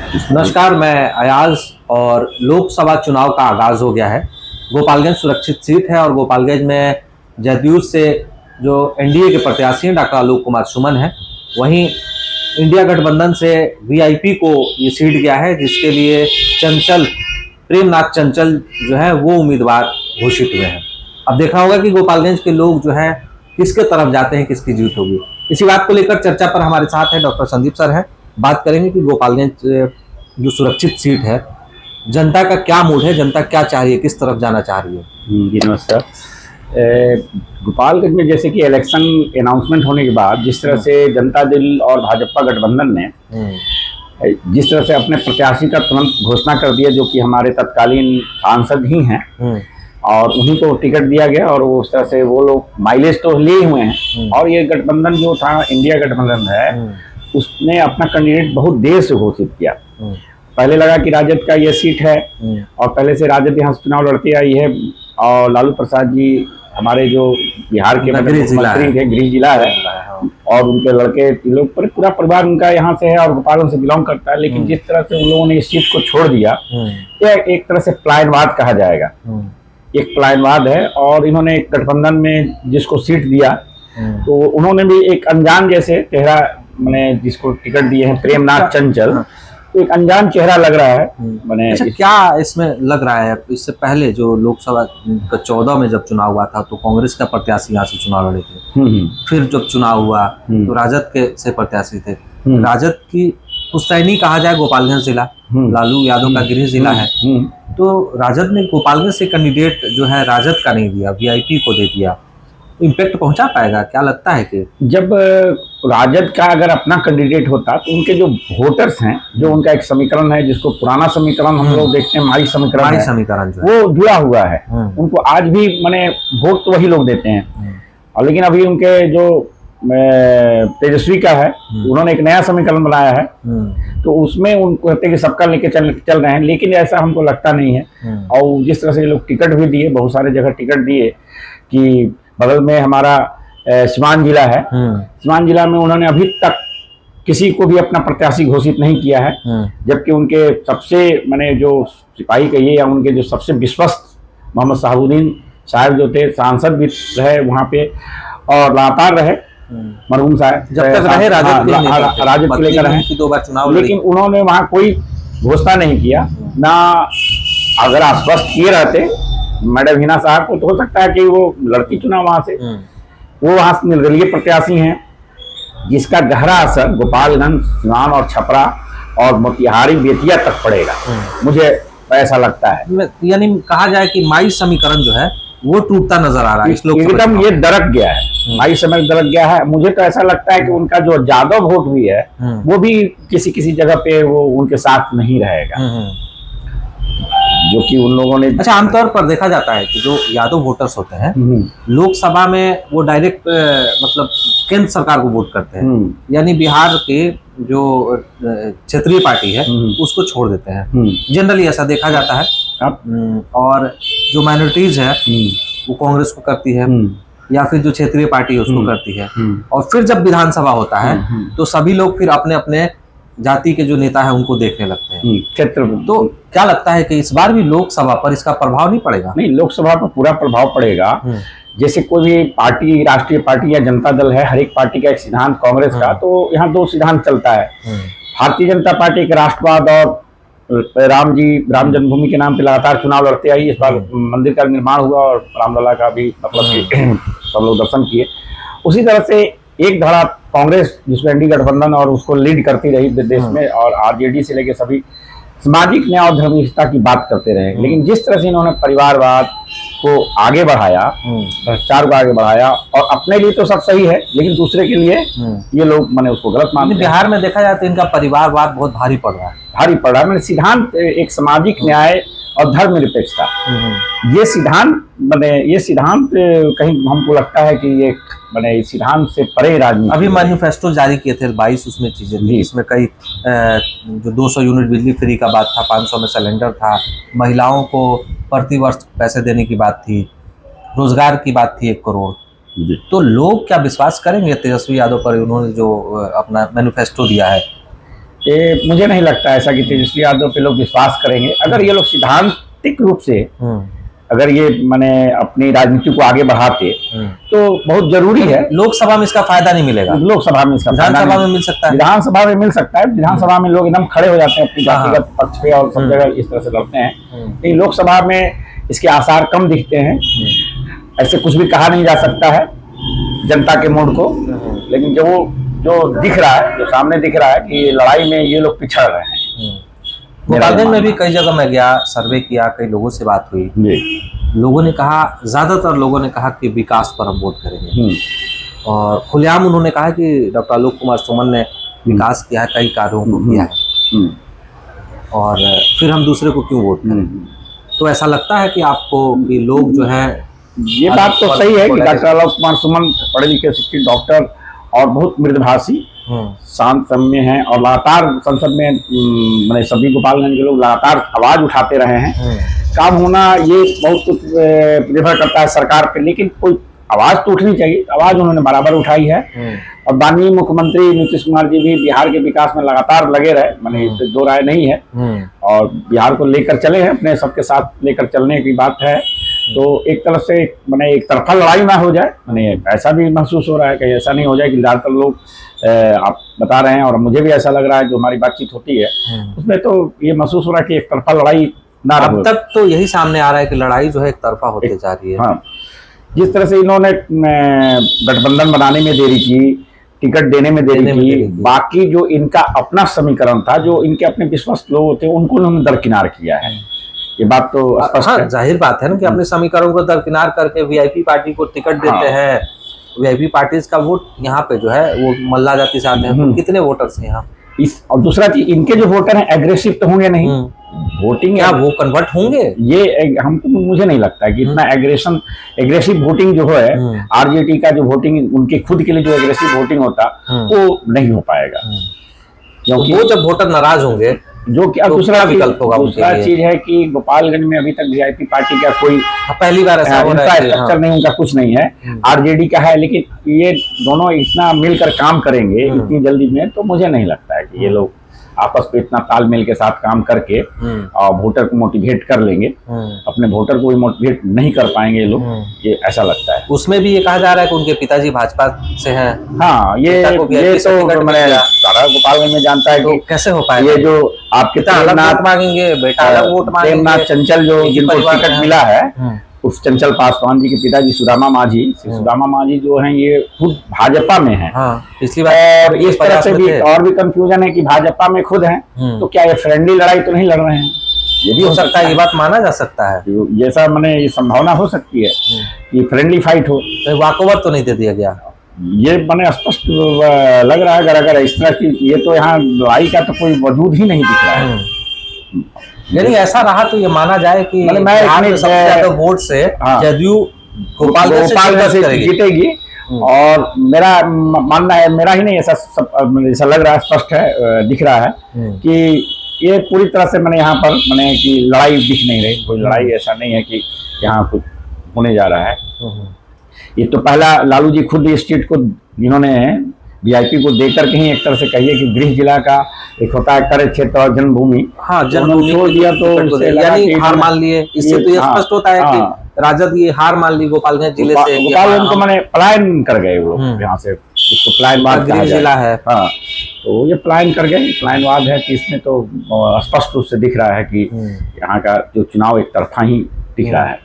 नमस्कार, मैं अयाज। और लोकसभा चुनाव का आगाज़ हो गया है। गोपालगंज सुरक्षित सीट है और गोपालगंज में जदयू से जो एनडीए के प्रत्याशी हैं डॉक्टर आलोक कुमार सुमन है, वहीं इंडिया गठबंधन से वीआईपी को ये सीट गया है, जिसके लिए प्रेमनाथ चंचल जो है वो उम्मीदवार घोषित हुए हैं। अब देखना होगा कि गोपालगंज के लोग जो है किसके तरफ जाते हैं, किसकी जीत होगी। इसी बात को लेकर चर्चा पर हमारे साथ है डॉक्टर संदीप सर हैं। बात करेंगे कि गोपालगंज जो सुरक्षित सीट है, जनता का क्या मूड है, जनता क्या चाह रही है, किस तरफ जाना चाह रही है। जी नमस्कार। गोपालगंज में जैसे कि इलेक्शन अनाउंसमेंट होने के बाद जिस तरह से जनता दल और भाजपा गठबंधन ने जिस तरह से अपने प्रत्याशी का तुरंत घोषणा कर दिया, जो कि हमारे तत्कालीन सांसद ही हैं और उन्हीं को टिकट दिया गया, और उस तरह से वो लोग माइलेज तो लिए हुए हैं। और ये गठबंधन जो था, इंडिया गठबंधन है, उसने अपना कैंडिडेट बहुत देर से घोषित किया। पहले लगा कि राजद का ये सीट है और पहले से राजद यहाँ चुनाव लड़ती आई है, और लालू प्रसाद जी हमारे जो बिहार के मुख्यमंत्री थे, गृह जिला है, और उनके लड़के लोग पूरा परिवार उनका यहाँ से है और गोपालगंज से बिलोंग करता है। लेकिन जिस तरह से उन लोगों ने इस सीट को छोड़ दिया, यह एक तरह से प्लायनवाद कहा जाएगा। एक प्लायनवाद है, और इन्होंने गठबंधन में जिसको सीट दिया तो उन्होंने भी एक अनजान जैसे चेहरा, मैंने जिसको टिकट दिए हैं प्रेमनाथ चंचल, तो एक अनजान चेहरा लग रहा है। मैंने अच्छा, क्या इसमें लग रहा है? इससे पहले जो लोकसभा का 14 में जब चुनाव हुआ था तो कांग्रेस का प्रत्याशी यहाँ से चुनाव लड़े थे। फिर जब चुनाव हुआ तो राजद के से प्रत्याशी थे। राजद की पुश्तैनी कहा जाए गोपालगंज जिला, लालू यादव का गृह जिला है, तो राजद ने गोपालगंज से कैंडिडेट जो है राजद का नहीं दिया, वीआईपी को दे दिया। इम्पैक्ट पहुंचा पाएगा, क्या लगता है कि जब राजद का अगर अपना कैंडिडेट होता तो उनके जो वोटर्स हैं, जो उनका एक समीकरण है जिसको पुराना समीकरण हम लोग देखते हैं, माई समीकरण जो वो जुड़ा हुआ है, उनको आज भी माने वोट तो वही लोग देते हैं। और लेकिन अभी उनके जो तेजस्वी का है, उन्होंने एक नया समीकरण बनाया है, तो उसमें उनको कहते हैं कि सबका लेके चल रहे हैं, लेकिन ऐसा हमको लगता नहीं है। और जिस तरह से लोग टिकट भी दिए, बहुत सारे जगह टिकट दिए, कि बगल में हमारा सिवान जिला है, सिवान जिला में उन्होंने अभी तक किसी को भी अपना प्रत्याशी घोषित नहीं किया है, जबकि उनके सबसे मैंने जो सिपाही कहिए या उनके जो सबसे विश्वस्त मोहम्मद शहाबुद्दीन साहब जो थे, सांसद भी रहे वहाँ पे और लगातार रहे, मरहूम साहब जब तक रहे राजद को लेकर रहे 2 बार चुनाव, लेकिन उन्होंने वहाँ कोई घोषणा नहीं किया ना। अगर आश्वस्त किए रहते मैडम हिना साहब को, तो हो सकता है कि वो लड़की चुनाव वहां से, वो वहां से निर्दलीय प्रत्याशी हैं, जिसका गहरा असर गोपालगंज, सिवान और छपरा और मोतिहारी, बेतिया तक पड़ेगा, मुझे ऐसा लगता है। यानी कहा जाए कि माई समीकरण जो है वो टूटता नजर आ रहा है, एकदम ये दरक गया है, माई समीकरण दरक गया है। मुझे तो ऐसा लगता है कि उनका जो यादव वोट भी है वो भी किसी किसी जगह पे वो उनके साथ नहीं रहेगा, जो कि उन लोगों ने। अच्छा, आमतौर पर देखा जाता है कि जो यादव वोटर्स होते हैं लोकसभा में वो डायरेक्ट मतलब केंद्र सरकार को वोट करते हैं, यानी बिहार के जो क्षेत्रीय पार्टी है उसको छोड़ देते हैं। जनरली ऐसा देखा जाता है। और जो माइनॉरिटीज है वो कांग्रेस को करती है, या फिर जो क्षेत्रीय पार्टी है उसको करती है। और फिर जब विधानसभा होता है तो सभी लोग फिर अपने अपने जाति के जो नेता है उनको देखने लगते हैं क्षेत्र में। तो क्या लगता है कि इस बार भी लोकसभा पर इसका प्रभाव नहीं पड़ेगा? नहीं, लोकसभा पर पूरा प्रभाव पड़ेगा। जैसे कोई भी पार्टी, राष्ट्रीय पार्टी या जनता दल है, हर एक पार्टी का एक सिद्धांत, कांग्रेस का तो यहाँ 2 सिद्धांत चलता है। भारतीय जनता पार्टी के राष्ट्रवाद और राम जन्मभूमि के नाम पे लगातार चुनाव लड़ते आई। इस बार मंदिर का निर्माण हुआ और रामलला का भी मतलब सब लोग दर्शन किए। उसी तरह से एक धड़ा कांग्रेस, जिसमें एनडीए गठबंधन और उसको लीड करती रही देश में, और आरजेडी से लेकर सभी सामाजिक न्याय और धर्मनिष्ठता की बात करते रहे। लेकिन जिस तरह से इन्होंने परिवारवाद को आगे बढ़ाया, भ्रष्टाचार को आगे बढ़ाया, और अपने लिए तो सब सही है लेकिन दूसरे के लिए ये लोग मैंने उसको गलत मानते हैं। बिहार में देखा जाए तो इनका परिवारवाद बहुत भारी पड़ रहा है, मैंने सिद्धांत एक सामाजिक न्याय और धर्मनिरपेक्षता, ये सिद्धांत कहीं हमको लगता है कि ये मैंने इस सिद्धांत से परे राजनीति। अभी मैनिफेस्टो जारी किए थे 22, उसमें चीजें थी, इसमें कई जो 200 यूनिट बिजली फ्री का बात था, 500 में सिलेंडर था, महिलाओं को प्रति वर्ष पैसे देने की बात थी, रोजगार की बात थी 1 करोड़। तो लोग क्या विश्वास करेंगे तेजस्वी यादव पर? उन्होंने जो अपना मैनिफेस्टो दिया है, ये मुझे नहीं लगता ऐसा कि तेजस्वी यादव पे लोग विश्वास करेंगे। अगर ये लोग सिद्धांतिक रूप से अगर ये माने अपनी राजनीति को आगे बढ़ाते तो बहुत जरूरी है। लोकसभा में इसका फायदा नहीं मिलेगा, लोकसभा में इसका विधानसभा में मिल सकता है। विधानसभा में मिल सकता है, विधानसभा में लोग एकदम खड़े हो जाते हैं अपनी जातिगत पक्ष पे और सब जगह इस तरह से लड़ते हैं। लेकिन लोकसभा में इसके आसार कम दिखते हैं। ऐसे कुछ भी कहा नहीं जा सकता है जनता के मूड को, लेकिन जो दिख रहा है, जो सामने दिख रहा है कि लड़ाई में ये लोग पिछड़ रहे हैं। गोपालगंज में भी कई जगह मैं गया, सर्वे किया, कई लोगों से बात हुई। लोगों ने कहा, ज्यादातर लोगों ने कहा कि विकास पर हम वोट करेंगे, और खुलेआम उन्होंने कहा कि डॉक्टर आलोक कुमार सुमन ने विकास किया है, कई कार्यों को किया है, और फिर हम दूसरे को क्यों वोट करें। तो ऐसा लगता है कि आपको कि लोग जो है, ये बात तो सही है कि डॉक्टर आलोक कुमार सुमन पढ़े लिखे शिक्षित डॉक्टर और बहुत मृदभाषी शांत सौम्य हैं, और लगातार संसद में मैंने सभी गोपालगंज के लोग लगातार आवाज उठाते रहे हैं। काम होना ये बहुत कुछ निर्भर करता है सरकार पे, लेकिन कोई आवाज तो उठनी चाहिए। आवाज उन्होंने बराबर उठाई है, और माननीय मुख्यमंत्री नीतीश कुमार जी भी बिहार के विकास में लगातार लगे रहे, मैंने इससे दो राय नहीं है, और बिहार को लेकर चले हैं, अपने सबके साथ लेकर चलने की बात है। तो एक तरफ से मैंने एक तरफा लड़ाई ना हो जाए, मैंने ऐसा भी महसूस हो रहा है कि ऐसा नहीं हो जाए कि ज़्यादातर लोग आप बता रहे हैं, और मुझे भी ऐसा लग रहा है जो हमारी बातचीत होती है उसमें तो ये महसूस हो रहा है कि एक तरफा लड़ाई ना रहे। अब तक तो यही सामने आ रहा है कि लड़ाई जो है एक तरफा होती जा रही है। हाँ, जिस तरह से इन्होंने गठबंधन बनाने में देरी की, टिकट देने में देरी की, बाकी जो इनका अपना समीकरण था, जो इनके अपने विश्वस्त लोग थे, उनको उन्होंने दरकिनार किया है। ये बात तो हाँ, जाहिर बात है ना कि अपने समीकरणों को दरकिनार करके वीआईपी पार्टी को टिकट देते हैं। वीआईपी पार्टी का वोट यहाँ पे जो है वो मल्ला जाति से आते हैं। तो कितने वोटर्स हैं यहाँ इस, और दूसरा चीज, इनके जो वोटर हैं एग्रेसिव तो होंगे नहीं, वोटिंग क्या वो कन्वर्ट होंगे? ये हमको मुझे नहीं लगता है कि इतना एग्रेसिव वोटिंग जो है, आरजेडी का जो वोटिंग उनके खुद के लिए जो एग्रेसिव वोटिंग होता वो नहीं हो पाएगा, क्योंकि वो जब वोटर नाराज होंगे जो कि अब तो दूसरा विकल्प होगा। दूसरा चीज है कि गोपालगंज में अभी तक वीआईपी पार्टी का कोई पहली बार ऐसा हो रहा है, स्ट्रक्चर नहीं, उनका कुछ नहीं है, आरजेडी का है, लेकिन ये दोनों इतना मिलकर काम करेंगे इतनी जल्दी में, तो मुझे नहीं लगता है कि ये लोग आपस में इतना तालमेल के साथ काम करके और वोटर को मोटिवेट कर लेंगे। अपने वोटर को भी मोटिवेट नहीं कर पाएंगे ये लोग, ये ऐसा लगता है। उसमें भी ये कहा जा रहा है कि उनके पिताजी भाजपा से हैं। हाँ, ये तो मैंने सारा गोपालगंज में जानता है कि कैसे हो पाएगा। ये जो आपके वोट मांगेंगे, बेटा अलग वोट मांगेंगे। प्रेमनाथ चंचल जो जिनको टिकट मिला है, उस चंचल पासवान जी के पिताजी सुदामा मांझी जो हैं, ये खुद भाजपा में हैं। पिछली बार और इस तरह से भी और भी कंफ्यूजन है कि भाजपा में खुद हैं, तो क्या ये फ्रेंडली लड़ाई तो नहीं लड़ रहे हैं? ये भी हो सकता है, ये बात माना जा सकता है। जैसा मैंने ये संभावना हो सकती है कि फ्रेंडली फाइट हो। तो वाकओवर तो नहीं दे दिया गया, ये मैंने स्पष्ट लग रहा है। अगर इस तरह की, ये तो यहाँ लड़ाई का तो कोई वजूद ही नहीं दिख रहा है। यानी ऐसा रहा तो ये माना जाए कि सबसे ज्यादा वोट से जदयू गोपालगंज से जीतेगी। और मेरा मानना है, मेरा ही नहीं, ऐसा लग रहा है, स्पष्ट है, दिख रहा है कि ये पूरी तरह से मैंने यहाँ पर मैंने कि लड़ाई दिख नहीं रही। कोई लड़ाई ऐसा नहीं है कि यहाँ कुछ होने जा रहा है। ये तो पहला लालू जी खुद इस सीट को इन्होंने वीआईपी को देकर के ही एक तरह से कहिए कि गृह जिला का एक होता है कार्य क्षेत्र और जन्मभूमि, जन्मभूमि छोड़ दिया तो यानी हार मान लिए। इससे तो ये स्पष्ट होता है कि राजद ये हार मान ली गोपालगंज जिले से। गोपालगंज को मैंने पलायन कर गए वो लोग यहाँ से, इसको पलायनवाद गृह जिला है। हाँ, तो ये पलायन कर गए, पलायनवाद है कि इसमें तो स्पष्ट रूप से दिख रहा है कि यहाँ का जो चुनाव एक तरफा ही दिख रहा है।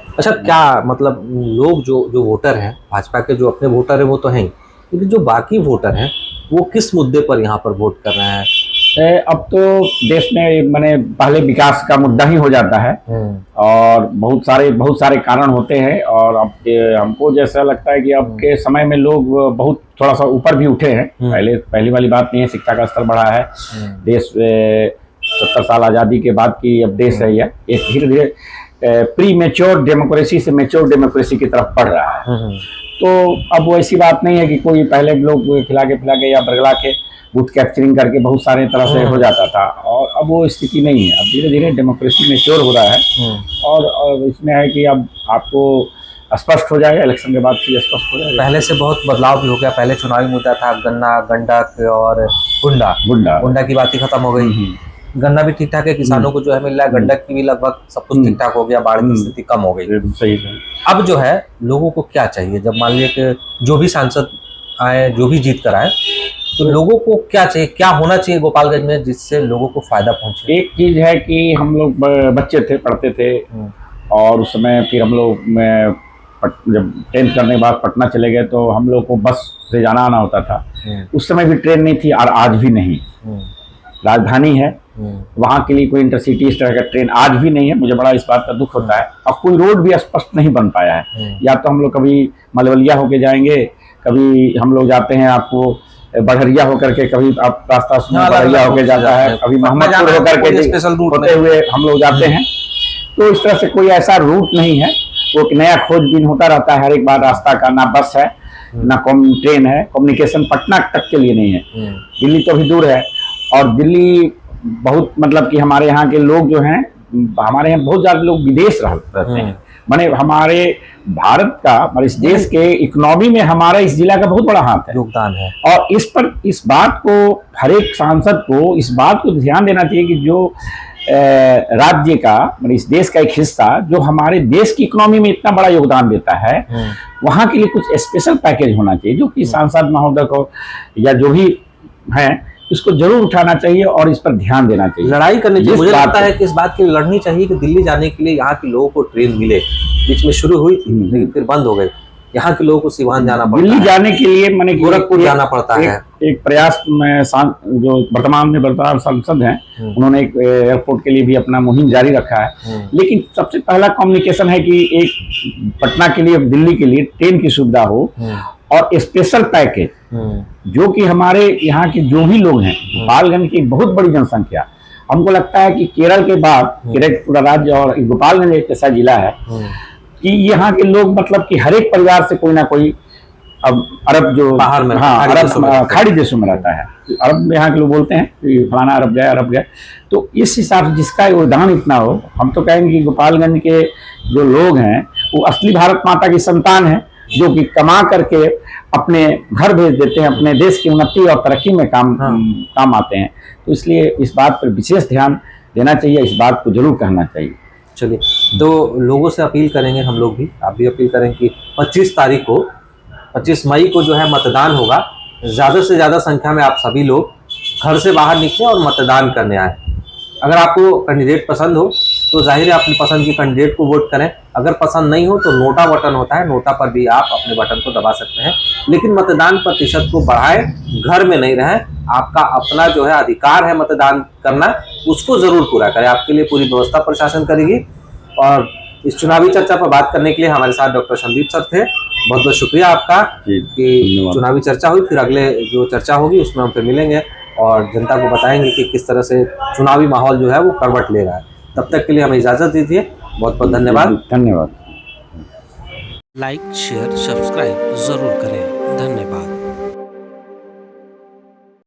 अच्छा, क्या मतलब लोग जो वोटर हैं भाजपा के, जो अपने वोटर हैं वो तो हैं, लेकिन जो बाकी वोटर हैं वो किस मुद्दे पर यहाँ पर वोट कर रहे हैं? अब तो देश में मैंने पहले विकास का मुद्दा ही हो जाता है, और बहुत सारे कारण होते हैं। और अब हमको जैसा लगता है कि अब के समय में लोग बहुत थोड़ा सा ऊपर भी उठे हैं। पहली वाली बात नहीं है, शिक्षा का स्तर बढ़ा है। देश 70 साल आज़ादी के बाद की अब देश है, यह एक धीरे धीरे प्री मेच्योर डेमोक्रेसी से मेच्योर डेमोक्रेसी की तरफ बढ़ रहा है। तो अब वो ऐसी बात नहीं है कि कोई पहले लोग खिला के या बरगला के बूथ कैप्चरिंग करके बहुत सारे तरह से हो जाता था, और अब वो स्थिति नहीं है। अब धीरे धीरे डेमोक्रेसी मेच्योर हो रहा है, और इसमें है कि अब आपको स्पष्ट हो जाएगा, इलेक्शन के बाद फिर स्पष्ट हो जाएगा। पहले से बहुत बदलाव भी हो गया। पहले चुनावी मुद्दा था गन्ना, गंडक और गुंडा की बात ही खत्म हो गई। गन्ना भी ठीक ठाक है, किसानों को जो है मिल रहा है, गंडक की भी लगभग सब कुछ ठीक ठाक हो गया, बाढ़ की स्थिति कम हो गई। सही है। अब जो है लोगों को क्या चाहिए, जब मान लिया कि जो भी सांसद आए, जो भी जीत कर आए, तो लोगों को क्या चाहिए, क्या होना चाहिए गोपालगंज में जिससे लोगों को फायदा पहुंचे? एक चीज है कि हम लोग बच्चे थे, पढ़ते थे, और उस समय फिर हम लोग जब 10th करने के बाद पटना चले गए तो हम लोग को बस से जाना आना होता था। उस समय भी ट्रेन नहीं थी और आज भी नहीं। राजधानी है, वहाँ के लिए कोई इंटरसिटी इस तरह का ट्रेन आज भी नहीं है। मुझे बड़ा इस बात का दुख होता है। और कोई रोड भी स्पष्ट नहीं बन पाया है। या तो हम लोग कभी मलवलिया होके जाएंगे, कभी हम लोग जाते हैं आपको बढ़िया होकर के, कभी आप रास्ता बढ़िया होके जाता है, कभी मोहम्मदपुर होकर के स्पेशल रूट होते हुए हम लोग जाते हैं। तो इस तरह से कोई ऐसा रूट नहीं है। वो नया खोजबीन होता रहता है हर एक बार रास्ता का। ना बस है, ना ट्रेन है, कम्युनिकेशन पटना तक के लिए नहीं है। दिल्ली तो भी दूर है, और दिल्ली बहुत मतलब कि हमारे यहाँ के लोग जो हैं, हमारे यहाँ बहुत ज़्यादा लोग विदेश रहते हैं। माने हमारे भारत का, हमारे इस देश के इकोनॉमी में हमारा इस जिला का बहुत बड़ा हाथ है, योगदान है। और इस बात को हर एक सांसद को इस बात को ध्यान देना चाहिए कि जो राज्य का, मतलब इस देश का एक हिस्सा जो हमारे देश की इकोनॉमी में इतना बड़ा योगदान देता है, वहाँ के लिए कुछ स्पेशल पैकेज होना चाहिए, जो कि सांसद महोदय को या जो भी हैं इसको जरूर उठाना चाहिए और इस पर ध्यान देना चाहिए, लड़ाई करनी चाहिए। मुझे लगता है कि इस बात की लड़नी चाहिए कि दिल्ली जाने के लिए यहाँ के लोगों को ट्रेन मिले। बीच में शुरू हुई थी लेकिन फिर बंद हो गई। यहाँ के लोगों को सीवान जाना पड़ता है, दिल्ली जाने के लिए मैंने गोरखपुर जाना पड़ता है। एक प्रयास में जो वर्तमान में वर्तमान सांसद हैं, उन्होंने एक एयरपोर्ट के लिए भी अपना मुहिम जारी रखा है। लेकिन सबसे पहला कम्युनिकेशन है कि एक पटना के लिए, दिल्ली के लिए ट्रेन की सुविधा हो, और स्पेशल पैकेज जो कि हमारे यहाँ के जो भी लोग हैं, गोपालगंज की बहुत बड़ी जनसंख्या, हमको लगता है कि केरल के बाद पूरा राज्य और गोपालगंज एक ऐसा जिला है कि यहाँ के लोग मतलब कि हर एक परिवार से कोई ना कोई, अब अरब जो बाहर में, हाँ, अरब खाड़ी देशों में रहता है, अरब में यहाँ के लोग बोलते हैं कि फलाना अरब गए। तो इस हिसाब से जिसका योगदान इतना हो, हम तो कहेंगे कि गोपालगंज के जो लोग हैं वो असली भारत माता की संतान है, जो कि कमा करके अपने घर भेज देते हैं, अपने देश की उन्नति और तरक्की में काम आते हैं। तो इसलिए इस बात पर विशेष ध्यान देना चाहिए, इस बात को जरूर कहना चाहिए। चलिए, तो लोगों से अपील करेंगे, हम लोग भी, आप भी अपील करें कि 25 मई को जो है मतदान होगा। ज़्यादा से ज़्यादा संख्या में आप सभी लोग घर से बाहर निकलें और मतदान करने आए। अगर आपको कैंडिडेट पसंद हो तो जाहिर है अपनी पसंद के कैंडिडेट को वोट करें। अगर पसंद नहीं हो तो नोटा बटन होता है, नोटा पर भी आप अपने बटन को दबा सकते हैं। लेकिन मतदान प्रतिशत को बढ़ाएं, घर में नहीं रहें। आपका अपना जो है अधिकार है मतदान करना, उसको ज़रूर पूरा करें। आपके लिए पूरी व्यवस्था प्रशासन करेगी। और इस चुनावी चर्चा पर बात करने के लिए हमारे साथ डॉक्टर संदीप सर थे। बहुत बहुत शुक्रिया आपका कि चुनावी चर्चा हुई। फिर अगले जो चर्चा होगी उसमें हम फिर मिलेंगे और जनता को बताएंगे कि किस तरह से चुनावी माहौल जो है वो करवट ले रहा है। तब तक के लिए हमें इजाज़त दीजिए। बहुत बहुत धन्यवाद। लाइक, शेयर, सब्सक्राइब ज़रूर करें। धन्यवाद।